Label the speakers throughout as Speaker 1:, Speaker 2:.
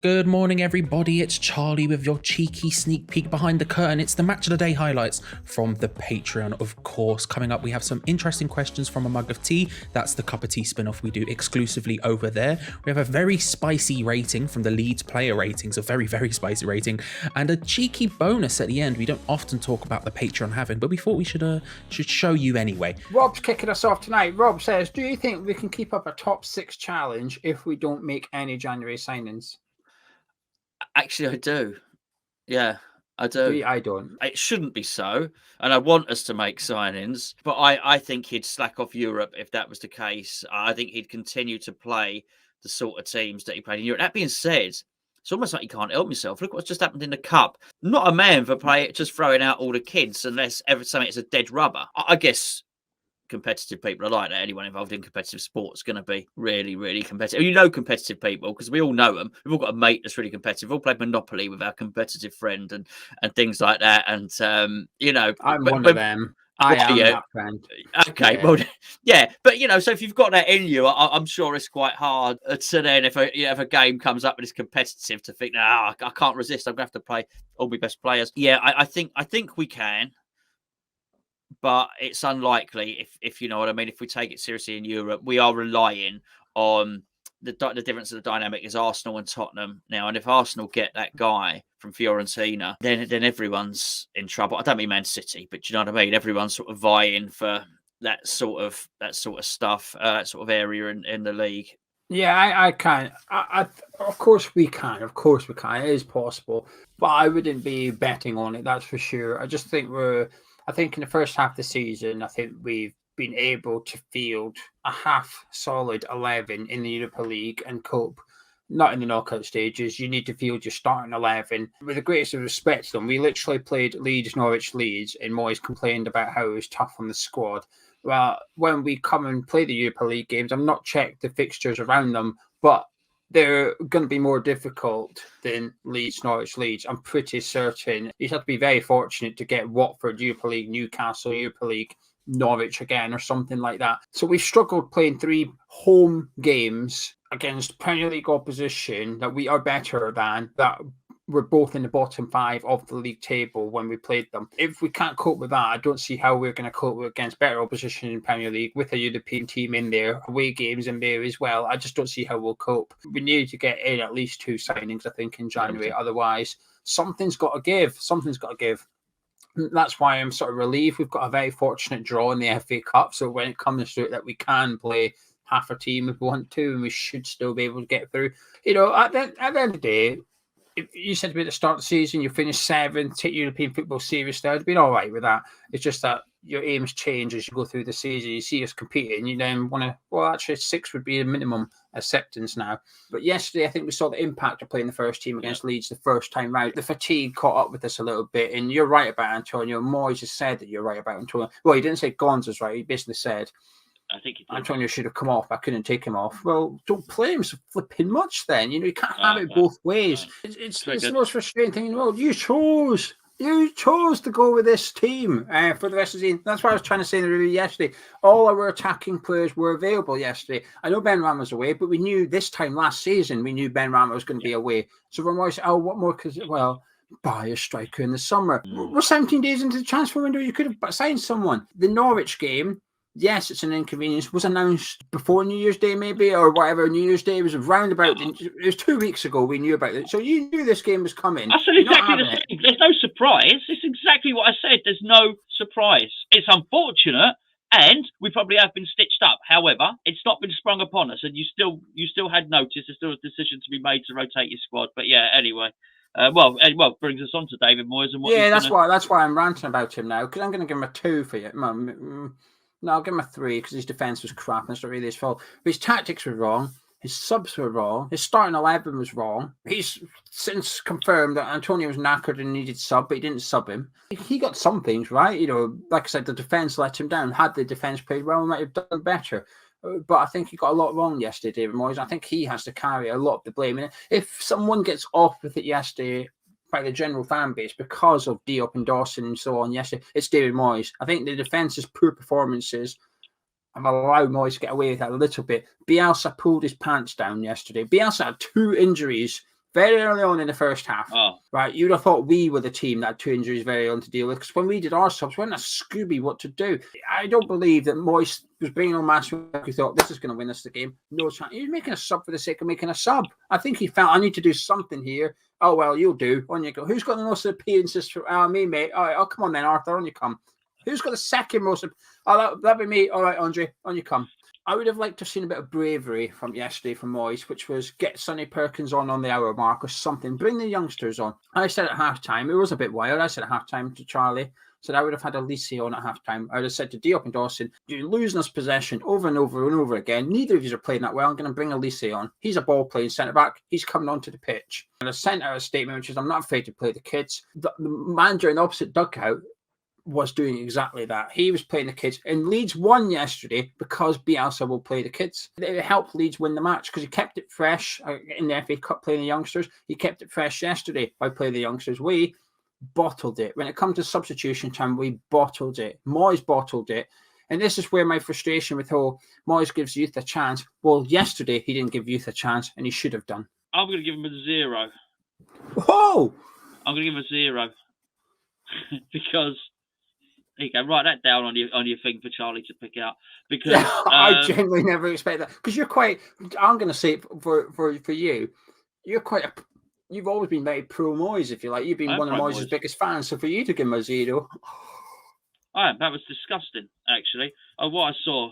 Speaker 1: Good morning, everybody. It's Charlie with your cheeky sneak peek behind the curtain. It's the match of the day highlights from the Patreon, of course. Coming up, we have some interesting questions from a mug of tea. That's the cup of tea spin-off we do exclusively over there. We have a very spicy rating from the Leeds player ratings, a very, very spicy rating, and a cheeky bonus at the end. We don't often talk about the Patreon having, but we thought we should show you anyway.
Speaker 2: Rob's kicking us off tonight. Rob says, do you think we can keep up a top 6 challenge if we don't make any January signings?
Speaker 3: Actually, I do. Yeah, I do.
Speaker 2: I don't.
Speaker 3: It shouldn't be so, and I want us to make signings, but I think he'd slack off Europe if that was the case. I think he'd continue to play the sort of teams that he played in Europe. That being said, it's almost like he can't help himself. Look what's just happened in the Cup. Not a man for just throwing out all the kids unless something is a dead rubber. I guess competitive people are like that. Anyone involved in competitive sports is going to be really, really competitive. You know competitive people because we all know them. We've all got a mate that's really competitive. We've all played Monopoly with our competitive friend and things like that. And,
Speaker 2: I'm one of them. I am that friend.
Speaker 3: Okay, yeah. Well, yeah. But, so if you've got that in you, I'm sure it's quite hard to then, if a game comes up and it's competitive, to think, I can't resist. I'm going to have to play all my best players. Yeah, I think we can. But it's unlikely if you know what I mean. If we take it seriously in Europe, we are relying on the difference of the dynamic is Arsenal and Tottenham now. And if Arsenal get that guy from Fiorentina, then everyone's in trouble. I don't mean Man City, but you know what I mean. Everyone's sort of vying for that sort of stuff, that sort of area in the league.
Speaker 2: Yeah, I can. Of course we can. Of course we can. It is possible, but I wouldn't be betting on it. That's for sure. I just think I think in the first half of the season, I think we've been able to field a half solid 11 in the Europa League and cope. Not in the knockout stages. You need to field your starting 11. With the greatest of respect to them, we literally played Norwich, Leeds, and Moyes complained about how it was tough on the squad. Well, when we come and play the Europa League games, I've not checked the fixtures around them, but they're going to be more difficult than Norwich, Leeds. I'm pretty certain. You have to be very fortunate to get Watford, Europa League, Newcastle, Europa League, Norwich again, or something like that. So we've struggled playing 3 home games against Premier League opposition that we are better than, that we're both in the bottom 5 of the league table when we played them. If we can't cope with that, I don't see how we're going to cope against better opposition in Premier League with a European team in there, away games in there as well. I just don't see how we'll cope. We need to get in at least 2 signings, I think, in January. Otherwise, something's got to give. Something's got to give. That's why I'm sort of relieved. We've got a very fortunate draw in the FA Cup. So when it comes to it, that we can play half a team if we want to, and we should still be able to get through. At the end of the day, if you said to me at the start of the season, you finish 7th, take European football seriously, I'd been all right with that. It's just that your aims change as you go through the season. You see us competing, you then want to, well, actually 6 would be a minimum acceptance now. But yesterday, I think we saw the impact of playing the first team against Leeds the first time round. The fatigue caught up with us a little bit, and you're right about Antonio. Moyes has said that you're right about Antonio. Well, he didn't say Gonzo's right. He basically said,
Speaker 3: I think
Speaker 2: Antonio should have come off. I couldn't take him off. Well, don't play him so flipping much then. You can't have it both ways. It's the most frustrating thing in the world. You chose to go with this team for the rest of the season. That's what I was trying to say in the review yesterday. All our attacking players were available yesterday. I know Ben Rama was away, but we knew this time last season, we knew Ben Rama was going to be away. So when I said, what more? Buy a striker in the summer. We're 17 days into the transfer window. You could have signed someone. The Norwich game, yes, it's an inconvenience. Was announced before New Year's Day, maybe, or whatever. New Year's Day was around about. It was 2 weeks ago. We knew about it, so you knew this game was coming.
Speaker 4: I said exactly the same. There's no surprise. It's exactly what I said. There's no surprise. It's unfortunate, and we probably have been stitched up. However, it's not been sprung upon us, and you still had notice. There's still a decision to be made to rotate your squad. But yeah, anyway. Brings us on to David Moyes and what.
Speaker 2: Yeah, that's why I'm ranting about him now, because I'm going to give him a 2 for you. No, I'll give him a 3 because his defence was crap and it's not really his fault. But his tactics were wrong. His subs were wrong. His starting 11 was wrong. He's since confirmed that Antonio was knackered and needed sub, but he didn't sub him. He got some things right. Like I said, the defence let him down. Had the defence played well, he might have done better. But I think he got a lot wrong yesterday, David Moyes. I think he has to carry a lot of the blame. And if someone gets off with it yesterday by the general fan base because of Diop and Dawson and so on yesterday, it's David Moyes. I think the defence's poor performances have allowed Moyes to get away with that a little bit. Bielsa pulled his pants down yesterday. Bielsa had 2 injuries very early on in the first half.
Speaker 4: Oh,
Speaker 2: Right, you'd have thought we were the team that had 2 injuries very early on to deal with, because when we did our subs, we weren't a Scooby what to do. I don't believe that Moyes was bringing on Masuaku, who thought this is going to win us the game. No chance. He was making a sub for the sake of making a sub. I think he felt, I need to do something here. Oh, well, you'll do. On you go. Who's got the most appearances for me, mate? All right, oh, come on then, Arthur, on you come. Who's got the second most? Oh, that'd be me. All right, Andre, on you come. I would have liked to have seen a bit of bravery from yesterday from Moyes, which was get Sonny Perkins on the hour mark or something. Bring the youngsters on. I said at halftime, it was a bit wild. I said at halftime to Charlie, said I would have had Elise on at halftime. I would have said to Diop and Dawson, you're losing us possession over and over and over again. Neither of you are playing that well. I'm going to bring Elise on. He's a ball playing centre back. He's coming onto the pitch. And I sent out a statement which is, I'm not afraid to play the kids. The manager in the opposite dugout was doing exactly that. He was playing the kids, and Leeds won yesterday because Bielsa will play the kids. It helped Leeds win the match because he kept it fresh in the FA Cup playing the youngsters. He kept it fresh yesterday by playing the youngsters. We bottled it. When it comes to substitution time, we bottled it. Moyes bottled it. And this is where my frustration with Moyes gives youth a chance. Well, yesterday he didn't give youth a chance, and he should have done.
Speaker 4: I'm going to give him a 0.
Speaker 2: Whoa!
Speaker 4: I'm going to give him a 0 because. There you go. Write that down on your thing for Charlie to pick out. Because
Speaker 2: I genuinely never expect that. Because you're quite. I'm going to say it for you. You're quite. You've always been very pro Moyes, if you like. You've been one of Moyes' biggest fans. So for you to give him a 0,
Speaker 4: that was disgusting. Actually, what I saw.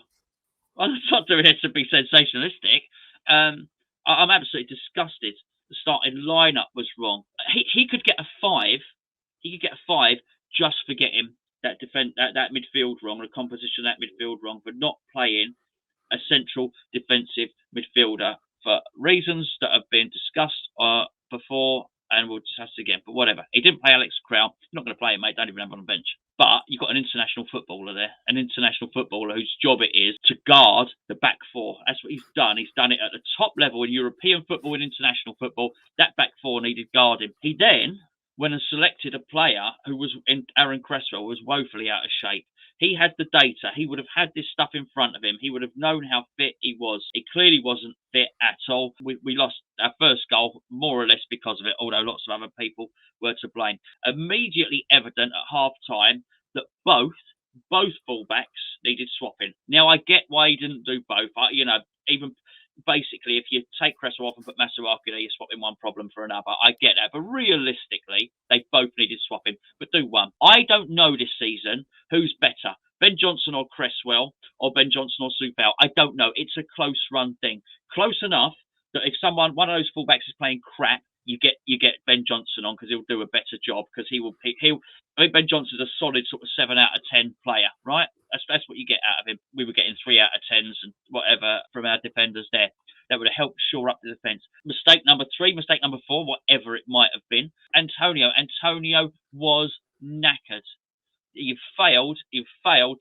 Speaker 4: I'm not doing it to be sensationalistic. I'm absolutely disgusted. The starting lineup was wrong. He could get a 5. He could get a 5 just for getting that midfield wrong, the composition of that midfield wrong, for not playing a central defensive midfielder for reasons that have been discussed before, and we'll discuss again. But whatever. He didn't play Alex Crow. He's not going to play him, mate. Don't even have him on the bench. But you've got an international footballer there, an international footballer whose job it is to guard the back four. That's what he's done. He's done it at the top level in European football and international football. That back four needed guarding. He then went and selected a player who was in Aaron Cresswell, was woefully out of shape. He had the data. He would have had this stuff in front of him. He would have known how fit he was. He clearly wasn't fit at all. We lost our first goal more or less because of it, although lots of other people were to blame. Immediately evident at half-time that both fullbacks needed swapping. Now, I get why he didn't do both. Even basically, if you take Cresswell off and put Masuaku there, you're swapping one problem for another. I get that. But realistically, they both needed swapping. But do one. I don't know this season who's better, Ben Johnson or Cresswell, or Ben Johnson or Supau. I don't know. It's a close run thing. Close enough that if one of those fullbacks is playing crap, you get Ben Johnson on because he'll do a better job, because he'll. I think Ben Johnson's a solid sort of 7 out of 10 player, right? That's what you get out of him. We were getting 3 out of 10s and whatever from our defenders there. That would have helped shore up the defence. Mistake number 3, mistake number 4, whatever it might have been. Antonio was knackered. You've failed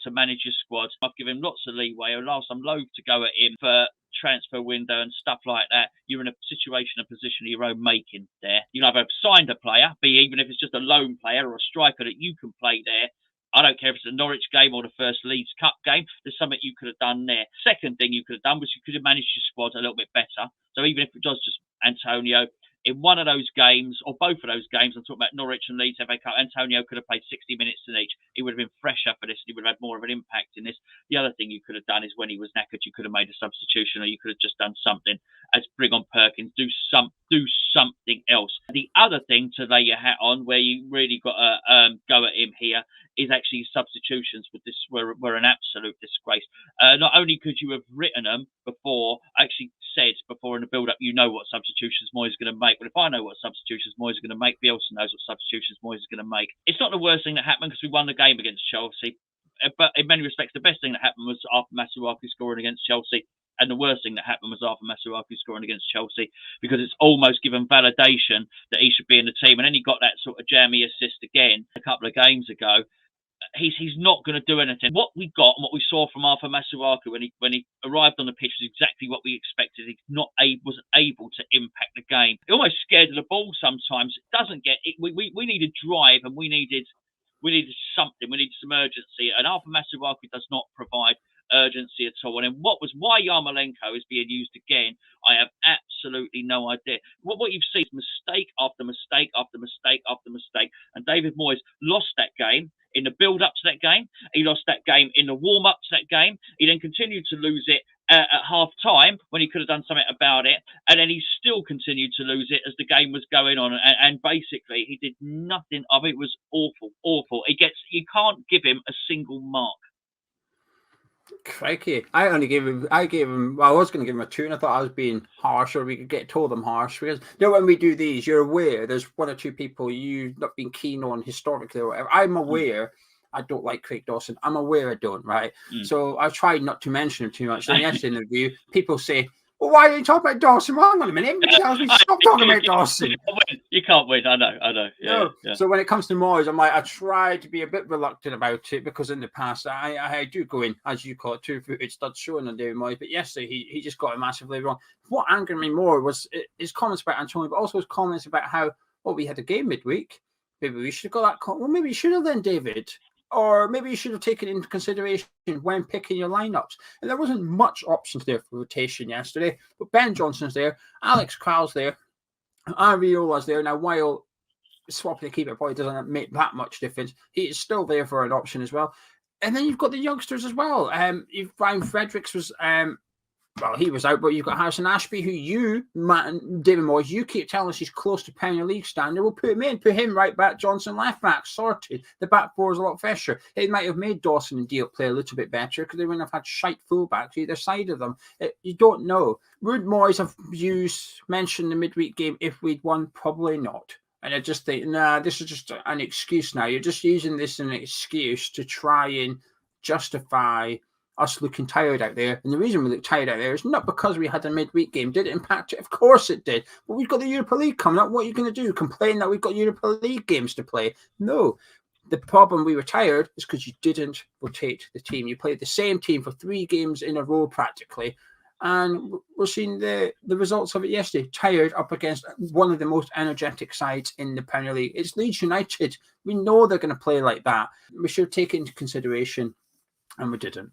Speaker 4: to manage your squad. I've given him lots of leeway. I'm loath to go at him for transfer window and stuff like that. You're in a situation, a position of your own making there. You know, I've signed a player, even if it's just a loan player or a striker that you can play there. I don't care if it's a Norwich game or the first Leeds Cup game. There's something you could have done there. Second thing you could have done was you could have managed your squad a little bit better. So even if it was just Antonio, in one of those games, or both of those games, I'm talking about Norwich and Leeds FA Cup, Antonio could have played 60 minutes in each. He would have been fresher for this. He would have had more of an impact in this. The other thing you could have done is when he was knackered, you could have made a substitution, or you could have just done something as bring on Perkins, do something else. The other thing to lay your hat on, where you really got to go at him here, is actually substitutions. But this were an absolute disgrace. Not only could you have written them before, actually said before in the build-up, you know what substitutions Moyes is going to make. But if I know what substitutions Moyes is going to make, Bielsa knows what substitutions Moyes is going to make. It's not the worst thing that happened because we won the game against Chelsea. But in many respects, the best thing that happened was after Masuaku scoring against Chelsea. And the worst thing that happened was after Masuaku scoring against Chelsea, because it's almost given validation that he should be in the team. And then he got that sort of jammy assist again a couple of games ago. He's not going to do anything. What we got and what we saw from Arthur Masuaku when he arrived on the pitch was exactly what we expected. He wasn't able to impact the game. He almost scared of the ball sometimes. It doesn't get it. We needed drive, and we needed something. We needed some urgency, and Arthur Masuaku does not provide urgency at all. And then why Yarmolenko is being used again, I have absolutely no idea. What you've seen is mistake after mistake after mistake after mistake. And David Moyes lost that game in the build-up to that game. He lost that game in the warm-up to that game. He then continued to lose it at half-time when he could have done something about it. And then he still continued to lose it as the game was going on. And basically, he did nothing of it. It was awful, awful. You can't give him a single mark.
Speaker 2: Crikey. I gave him, well, I was going to give him a 2, and I thought I was being harsh, or we could told them harsh. Because, when we do these, you're aware there's 1 or 2 people you've not been keen on historically or whatever. I'm aware I don't like Craig Dawson. I'm aware I don't, right? So I tried not to mention him too much. In yesterday's interview, people say, well, why are you talking about Dawson? Well, hang on a minute. Everybody tells me stop talking about Dawson.
Speaker 4: You can't win. I know. Yeah, yeah.
Speaker 2: So when it comes to Moyes, I try to be a bit reluctant about it, because in the past, I do go in, as you call it, 2-footed stud showing on David Moyes. But yesterday, he just got it massively wrong. What angered me more was his comments about Antonio, but also his comments about how, we had a game midweek. Maybe we should have got that. Well, maybe you should have then, David. Or maybe you should have taken into consideration when picking your lineups. And there wasn't much options there for rotation yesterday. But Ben Johnson's there, Alex Crowell's there, Ariola's there. Now, while swapping the keeper probably doesn't make that much difference, he is still there for an option as well. And then you've got the youngsters as well. Brian Fredericks was he was out, but you've got Harrison Ashby, who Matt and David Moyes, you keep telling us he's close to Premier League standard. We'll put him in, put him right back, Johnson left back, sorted. The back four is a lot fresher. It might have made Dawson and Diop play a little bit better, because they wouldn't have had shite fullbacks either side of them. You don't know. Would Moyes have mentioned the midweek game if we'd won? Probably not. And I just think, this is just an excuse now. You're just using this as an excuse to try and justify us looking tired out there. And the reason we look tired out there is not because we had a midweek game. Did it impact it? Of course it did. But we've got the Europa League coming up. What are you going to do? Complain that we've got Europa League games to play? No. The problem we were tired is because you didn't rotate the team. You played the same team for 3 games in a row practically. And we're seeing the results of it yesterday. Tired up against one of the most energetic sides in the Premier League. It's Leeds United. We know they're going to play like that. We should take it into consideration, and we didn't.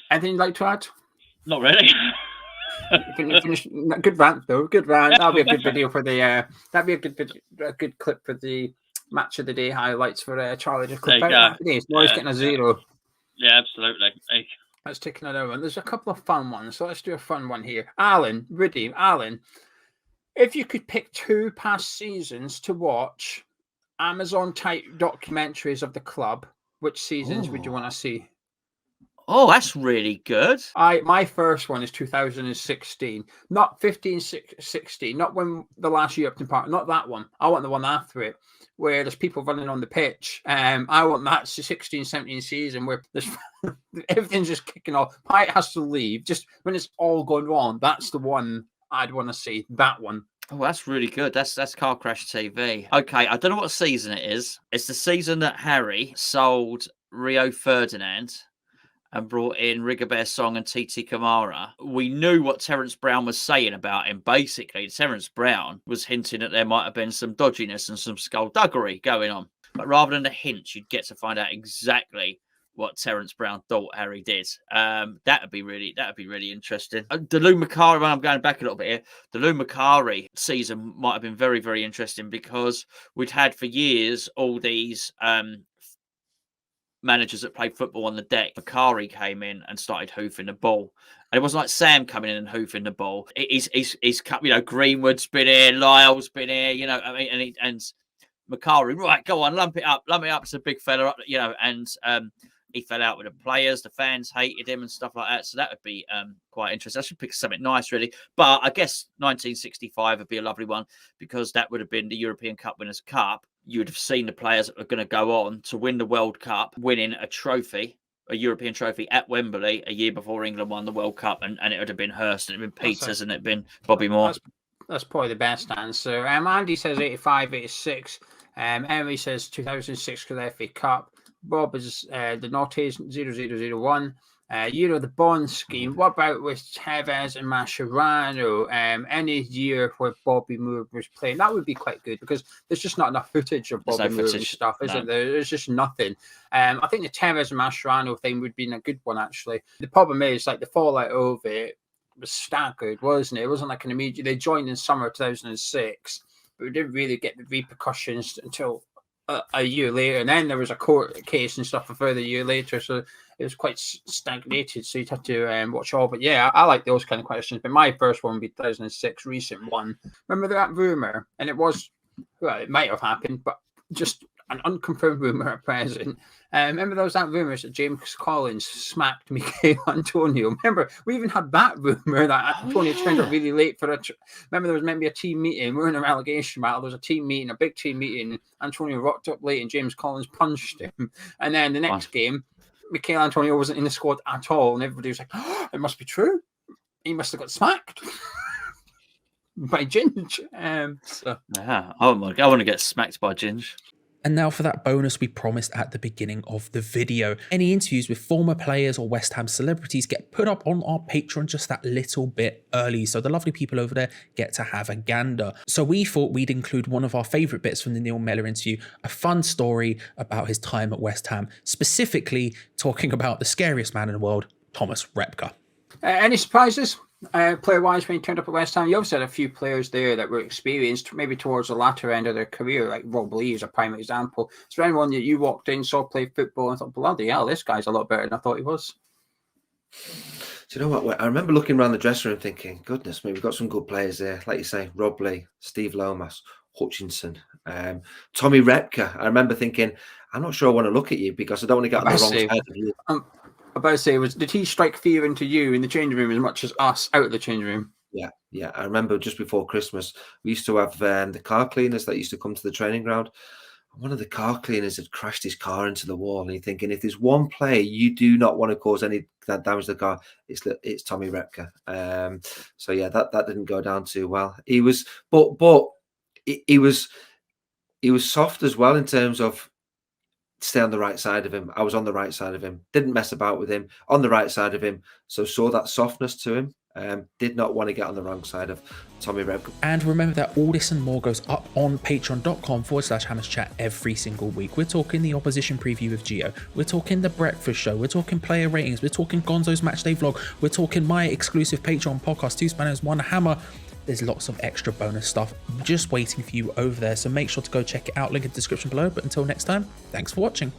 Speaker 2: Anything you'd like to add?
Speaker 4: Not really.
Speaker 2: Finish. Good rant, though. Good rant. That'll be a good video for the. That'll be a good clip for the match of the day highlights for Charlie. Just clip out. It's Moyes getting a 0.
Speaker 4: Yeah, absolutely.
Speaker 2: Let's take another one. There's a couple of fun ones, so let's do a fun one here. Alan, if you could pick 2 past seasons to watch, Amazon-type documentaries of the club, which seasons would you want to see?
Speaker 3: Oh, that's really good.
Speaker 2: My first one is 2016, not 15-16, not when the last European Park, not that one. I want the one after it, where there's people running on the pitch. I want that 16-17 season where there's everything's just kicking off. Pyatt has to leave just when it's all going wrong. That's the one I'd want to see. That one.
Speaker 3: Oh, that's really good. That's Car Crash TV. Okay, I don't know what season it is. It's the season that Harry sold Rio Ferdinand and brought in Rigobert Song and Titi Kamara. We knew what Terence Brown was saying about him. Basically, Terence Brown was hinting that there might have been some dodginess and some skullduggery going on. But rather than the hints, you'd get to find out exactly what Terence Brown thought Harry did. That'd be really interesting. The Lou Macari, I'm going back a little bit here. The Lou Macari season might have been very, very interesting, because we'd had for years all these managers that played football on the deck. Macari came in and started hoofing the ball, and it wasn't like Sam coming in and hoofing the ball. He's Greenwood's been here, Lyle's been here, and Macari, right, go on, lump it up. It's a big fella, and he fell out with the players. The fans hated him and stuff like that. So that would be quite interesting. I should pick something nice, really. But I guess 1965 would be a lovely one, because that would have been the European Cup Winners' Cup. You would have seen the players that were going to go on to win the World Cup, winning a trophy, a European trophy at Wembley a year before England won the World Cup. And it would have been Hurst, and it would have been Peters, and it would have been Bobby Moore.
Speaker 2: That's probably the best answer. Andy says 85, 86. Emery says 2006 for the FA Cup. Bob is the Nortes 0001. The bond scheme. What about with Tevez and Mascherano? Any year where Bobby Moore was playing, that would be quite good because there's just not enough footage of Bobby Moore and stuff, isn't there? There's just nothing. I think the Tevez and Mascherano thing would be a good one, actually. The problem is, like, the fallout of it was staggered, wasn't it? It wasn't like an immediate. They joined in summer 2006, but we didn't really get the repercussions until a year later, and then there was a court case and stuff a further year later, so it was quite stagnated, so you'd have to watch all. But yeah, I like those kind of questions. But my first one would be 2006, recent one. Remember that rumor? And it was, well, it might have happened, but just an unconfirmed rumor at present. Remember there was that rumor that James Collins smacked Michael Antonio. Remember, we even had that rumor that Antonio turned up really late for remember, there was meant to be a team meeting. We were in a relegation battle. There was a team meeting, a big team meeting. Antonio rocked up late and James Collins punched him. And then the next game, Michael Antonio wasn't in the squad at all. And everybody was like, oh, it must be true. He must have got smacked by Ginge.
Speaker 3: Oh my God, I want to get smacked by Ginge.
Speaker 1: And now for that bonus we promised at the beginning of the video. Any interviews with former players or West Ham celebrities get put up on our Patreon just that little bit early, so the lovely people over there get to have a gander. So we thought we'd include one of our favourite bits from the Neil Mellor interview, a fun story about his time at West Ham, specifically talking about the scariest man in the world, Thomas Repka.
Speaker 2: Any surprises? Player-wise, when he turned up at West Ham, you obviously had a few players there that were experienced, maybe towards the latter end of their career, like Rob Lee is a prime example. Is there anyone that you walked in, saw play football, and thought, bloody hell, this guy's a lot better than I thought he was?
Speaker 5: Do you know what? I remember looking around the dressing room thinking, goodness me, we've got some good players there. Like you say, Rob Lee, Steve Lomas, Hutchinson, Tommy Repka. I remember thinking, I'm not sure I want to look at you because I don't want to get on the wrong side of you.
Speaker 2: About to say, did he strike fear into you in the changing room as much as us out of the changing room?
Speaker 5: Yeah. I remember just before Christmas, we used to have the car cleaners that used to come to the training ground. One of the car cleaners had crashed his car into the wall, and you're thinking, if there's one player you do not want to cause any damage to the car, it's Tommy Repka. So yeah, that didn't go down too well. He was, but he was soft as well in terms of stay on the right side of him. I was on the right side of him, didn't mess about with him, on the right side of him, so saw that softness to him. Did not want to get on the wrong side of Tommy Repka.
Speaker 1: And remember that all this and more goes up on patreon.com/Hammers Chat every single week. We're talking the opposition preview with Gio. We're talking the breakfast show. We're talking player ratings. We're talking Gonzo's matchday vlog. We're talking my exclusive Patreon podcast, 2 Spanners, 1 Hammer. There's lots of extra bonus stuff just waiting for you over there. So make sure to go check it out. Link in the description below. But until next time, thanks for watching.